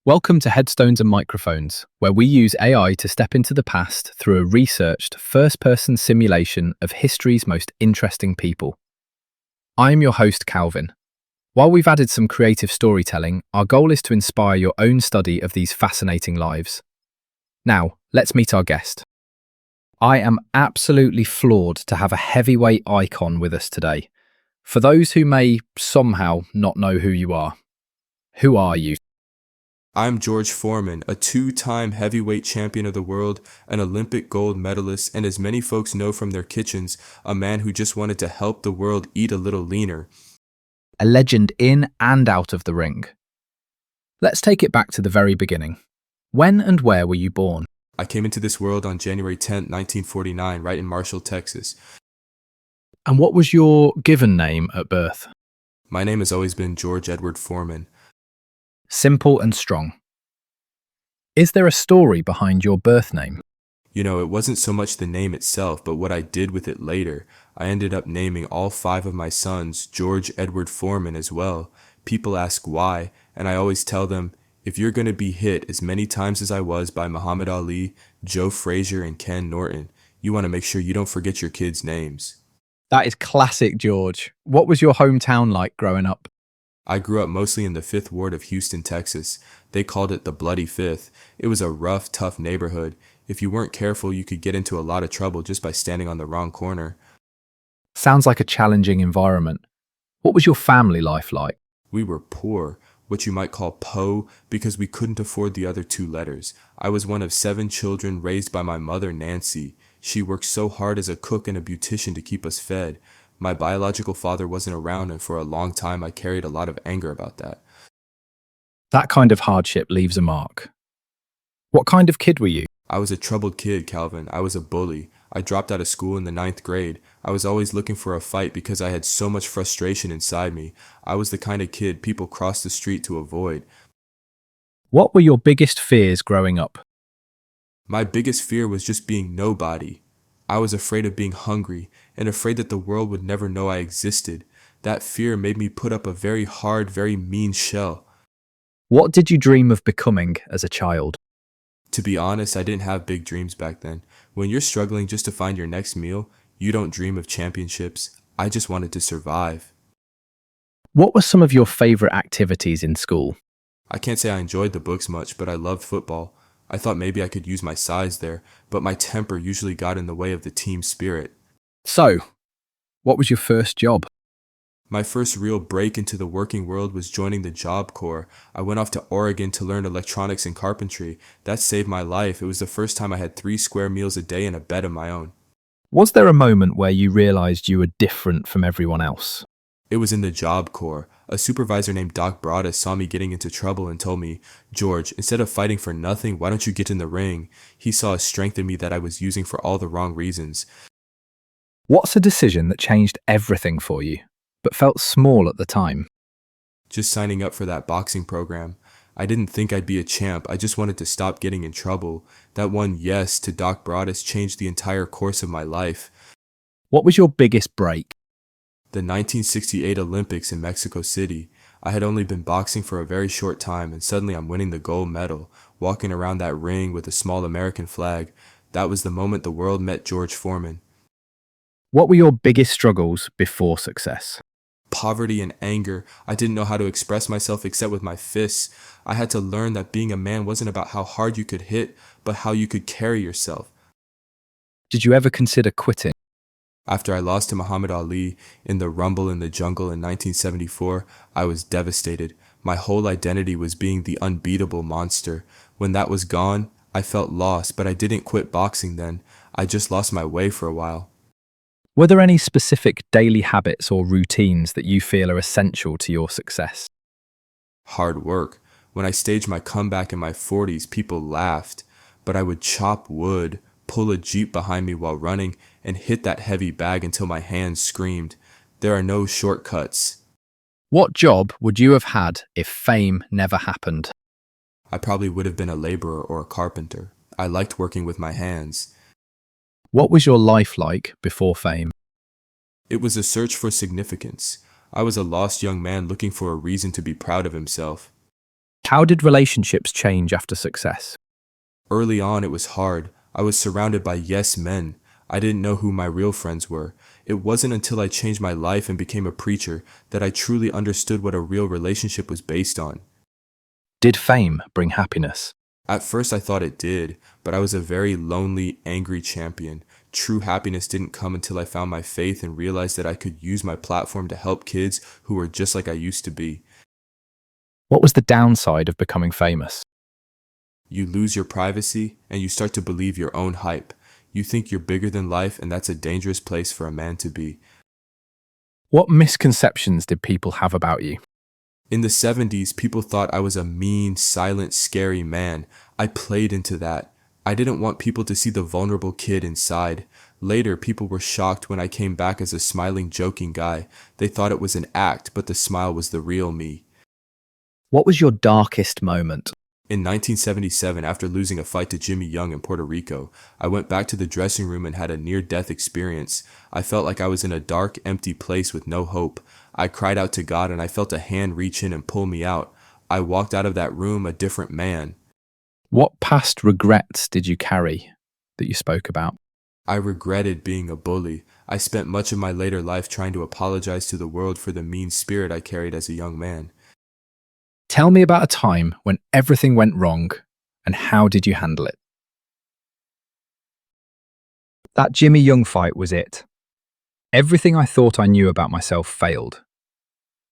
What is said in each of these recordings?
Welcome to Headstones and Microphones, where we use AI to step into the past through a researched, first-person simulation of history's most interesting people. I am your host, Calvin. While we've added some creative storytelling, our goal is to inspire your own study of these fascinating lives. Now, let's meet our guest. I am absolutely floored to have a heavyweight icon with us today. For those who may somehow not know who you are, who are you? I'm George Foreman, a two-time heavyweight champion of the world, an Olympic gold medalist, and as many folks know from their kitchens, a man who just wanted to help the world eat a little leaner. A legend in and out of the ring. Let's take it back to the very beginning. When and where were you born? I came into this world on January 10th, 1949, right in Marshall, Texas. And what was your given name at birth? My name has always been George Edward Foreman. Simple and strong. Is there a story behind your birth name? You know, it wasn't so much the name itself, but what I did with it later. I ended up naming all 5 of my sons George Edward Foreman as well. People ask why, and I always tell them, if you're going to be hit as many times as I was by Muhammad Ali, Joe Frazier, and Ken Norton, you want to make sure you don't forget your kids' names. That is classic, George. What was your hometown like growing up? I grew up mostly in the 5th Ward of Houston, Texas. They called it the Bloody Fifth. It was a rough, tough neighborhood. If you weren't careful, you could get into a lot of trouble just by standing on the wrong corner. Sounds like a challenging environment. What was your family life like? We were poor, what you might call po, because we couldn't afford the other 2 letters. I was one of 7 children raised by my mother, Nancy. She worked so hard as a cook and a beautician to keep us fed. My biological father wasn't around, and for a long time I carried a lot of anger about that. That kind of hardship leaves a mark. What kind of kid were you? I was a troubled kid, Calvin. I was a bully. I dropped out of school in the 9th grade. I was always looking for a fight because I had so much frustration inside me. I was the kind of kid people crossed the street to avoid. What were your biggest fears growing up? My biggest fear was just being nobody. I was afraid of being hungry and afraid that the world would never know I existed. That fear made me put up a very hard, very mean shell. What did you dream of becoming as a child? To be honest, I didn't have big dreams back then. When you're struggling just to find your next meal, you don't dream of championships. I just wanted to survive. What were some of your favorite activities in school? I can't say I enjoyed the books much, but I loved football. I thought maybe I could use my size there, but my temper usually got in the way of the team spirit. So, what was your first job? My first real break into the working world was joining the Job Corps. I went off to Oregon to learn electronics and carpentry. That saved my life. It was the first time I had 3 square meals a day and a bed of my own. Was there a moment where you realized you were different from everyone else? It was in the Job Corps. A supervisor named Doc Broadus saw me getting into trouble and told me, George, instead of fighting for nothing, why don't you get in the ring? He saw a strength in me that I was using for all the wrong reasons. What's a decision that changed everything for you, but felt small at the time? Just signing up for that boxing program. I didn't think I'd be a champ. I just wanted to stop getting in trouble. That one yes to Doc Broadus changed the entire course of my life. What was your biggest break? The 1968 Olympics in Mexico City. I had only been boxing for a very short time, and suddenly I'm winning the gold medal, walking around that ring with a small American flag. That was the moment the world met George Foreman. What were your biggest struggles before success? Poverty and anger. I didn't know how to express myself except with my fists. I had to learn that being a man wasn't about how hard you could hit, but how you could carry yourself. Did you ever consider quitting? After I lost to Muhammad Ali in the Rumble in the Jungle in 1974, I was devastated. My whole identity was being the unbeatable monster. When that was gone, I felt lost, but I didn't quit boxing then. I just lost my way for a while. Were there any specific daily habits or routines that you feel are essential to your success? Hard work. When I staged my comeback in my 40s, people laughed, but I would chop wood, pull a Jeep behind me while running, and hit that heavy bag until my hands screamed. There are no shortcuts. What job would you have had if fame never happened? I probably would have been a laborer or a carpenter. I liked working with my hands. What was your life like before fame? It was a search for significance. I was a lost young man looking for a reason to be proud of himself. How did relationships change after success? Early on, it was hard. I was surrounded by yes men. I didn't know who my real friends were. It wasn't until I changed my life and became a preacher that I truly understood what a real relationship was based on. Did fame bring happiness? At first, I thought it did, but I was a very lonely, angry champion. True happiness didn't come until I found my faith and realized that I could use my platform to help kids who were just like I used to be. What was the downside of becoming famous? You lose your privacy and you start to believe your own hype. You think you're bigger than life, and that's a dangerous place for a man to be. What misconceptions did people have about you? In the 70s, people thought I was a mean, silent, scary man. I played into that. I didn't want people to see the vulnerable kid inside. Later, people were shocked when I came back as a smiling, joking guy. They thought it was an act, but the smile was the real me. What was your darkest moment? In 1977, after losing a fight to Jimmy Young in Puerto Rico, I went back to the dressing room and had a near-death experience. I felt like I was in a dark, empty place with no hope. I cried out to God and I felt a hand reach in and pull me out. I walked out of that room a different man. What past regrets did you carry that you spoke about? I regretted being a bully. I spent much of my later life trying to apologize to the world for the mean spirit I carried as a young man. Tell me about a time when everything went wrong and how did you handle it? That Jimmy Young fight was it. Everything I thought I knew about myself failed.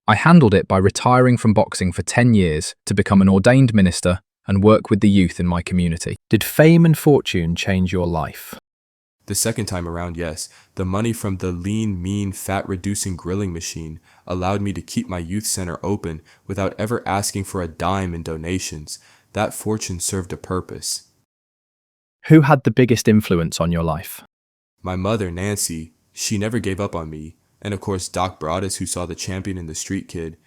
I handled it by retiring from boxing for 10 years to become an ordained minister and work with the youth in my community. Did fame and fortune change your life? The second time around, yes. The money from the lean, mean, fat-reducing grilling machine allowed me to keep my youth center open without ever asking for a dime in donations. That fortune served a purpose. Who had the biggest influence on your life? My mother, Nancy, she never gave up on me. And of course, Doc Broadus, who saw the champion in the street kid.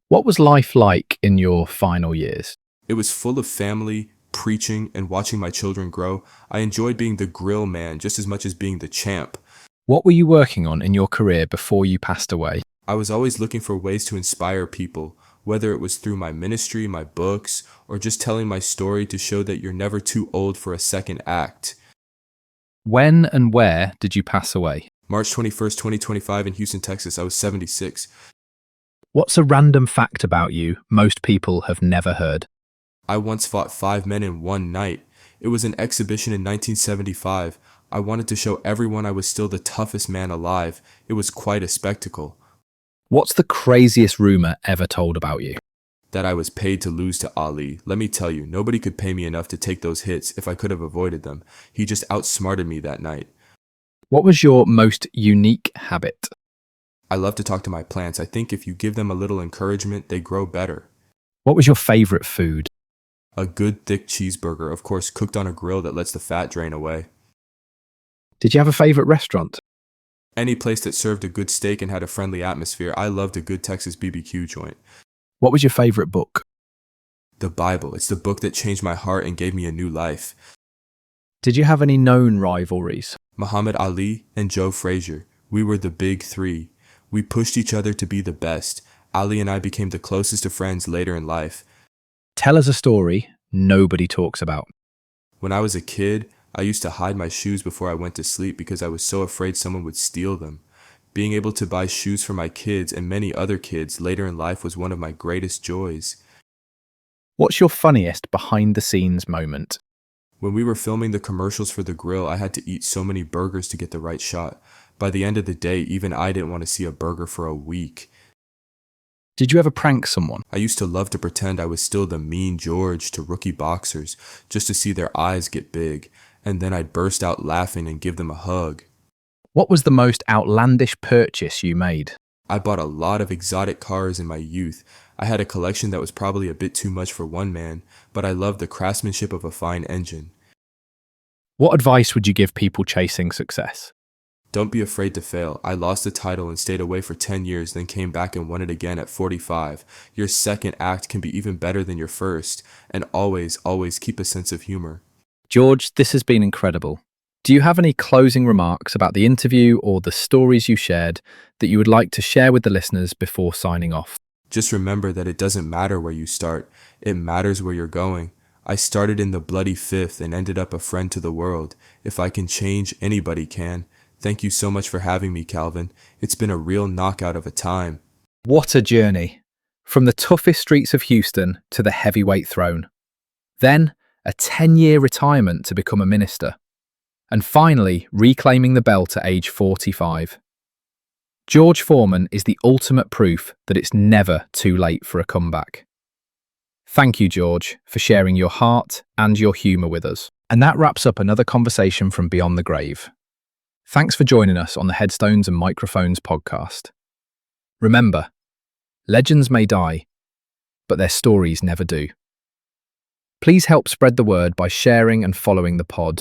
What was life like in your final years? It was full of family, preaching, and watching my children grow. I enjoyed being the grill man just as much as being the champ. What were you working on in your career before you passed away? I was always looking for ways to inspire people, whether it was through my ministry, my books, or just telling my story to show that you're never too old for a second act. When and where did you pass away? March 21st, 2025 in Houston, Texas. I was 76. What's a random fact about you most people have never heard? I once fought 5 men in one night. It was an exhibition in 1975. I wanted to show everyone I was still the toughest man alive. It was quite a spectacle. What's the craziest rumor ever told about you? That I was paid to lose to Ali. Let me tell you, nobody could pay me enough to take those hits if I could have avoided them. He just outsmarted me that night. What was your most unique habit? I love to talk to my plants. I think if you give them a little encouragement, they grow better. What was your favorite food? A good thick cheeseburger, of course, cooked on a grill that lets the fat drain away. Did you have a favorite restaurant? Any place that served a good steak and had a friendly atmosphere. I loved a good Texas BBQ joint. What was your favorite book? The Bible. It's the book that changed my heart and gave me a new life. Did you have any known rivalries? Muhammad Ali and Joe Frazier. We were the big three. We pushed each other to be the best. Ali and I became the closest of friends later in life. Tell us a story nobody talks about. When I was a kid, I used to hide my shoes before I went to sleep because I was so afraid someone would steal them. Being able to buy shoes for my kids and many other kids later in life was one of my greatest joys. What's your funniest behind-the-scenes moment? When we were filming the commercials for the grill, I had to eat so many burgers to get the right shot. By the end of the day, even I didn't want to see a burger for a week. Did you ever prank someone? I used to love to pretend I was still the mean George to rookie boxers, just to see their eyes get big, and then I'd burst out laughing and give them a hug. What was the most outlandish purchase you made? I bought a lot of exotic cars in my youth. I had a collection that was probably a bit too much for one man, but I loved the craftsmanship of a fine engine. What advice would you give people chasing success? Don't be afraid to fail. I lost the title and stayed away for 10 years, then came back and won it again at 45. Your second act can be even better than your first, and always, always keep a sense of humor. George, this has been incredible. Do you have any closing remarks about the interview or the stories you shared that you would like to share with the listeners before signing off? Just remember that it doesn't matter where you start, it matters where you're going. I started in the bloody fifth and ended up a friend to the world. If I can change, anybody can. Thank you so much for having me, Calvin. It's been a real knockout of a time. What a journey! From the toughest streets of Houston to the heavyweight throne. Then, a 10-year retirement to become a minister. And finally, reclaiming the belt at age 45. George Foreman is the ultimate proof that it's never too late for a comeback. Thank you, George, for sharing your heart and your humour with us. And that wraps up another conversation from Beyond the Grave. Thanks for joining us on the Headstones and Microphones podcast. Remember, legends may die, but their stories never do. Please help spread the word by sharing and following the pod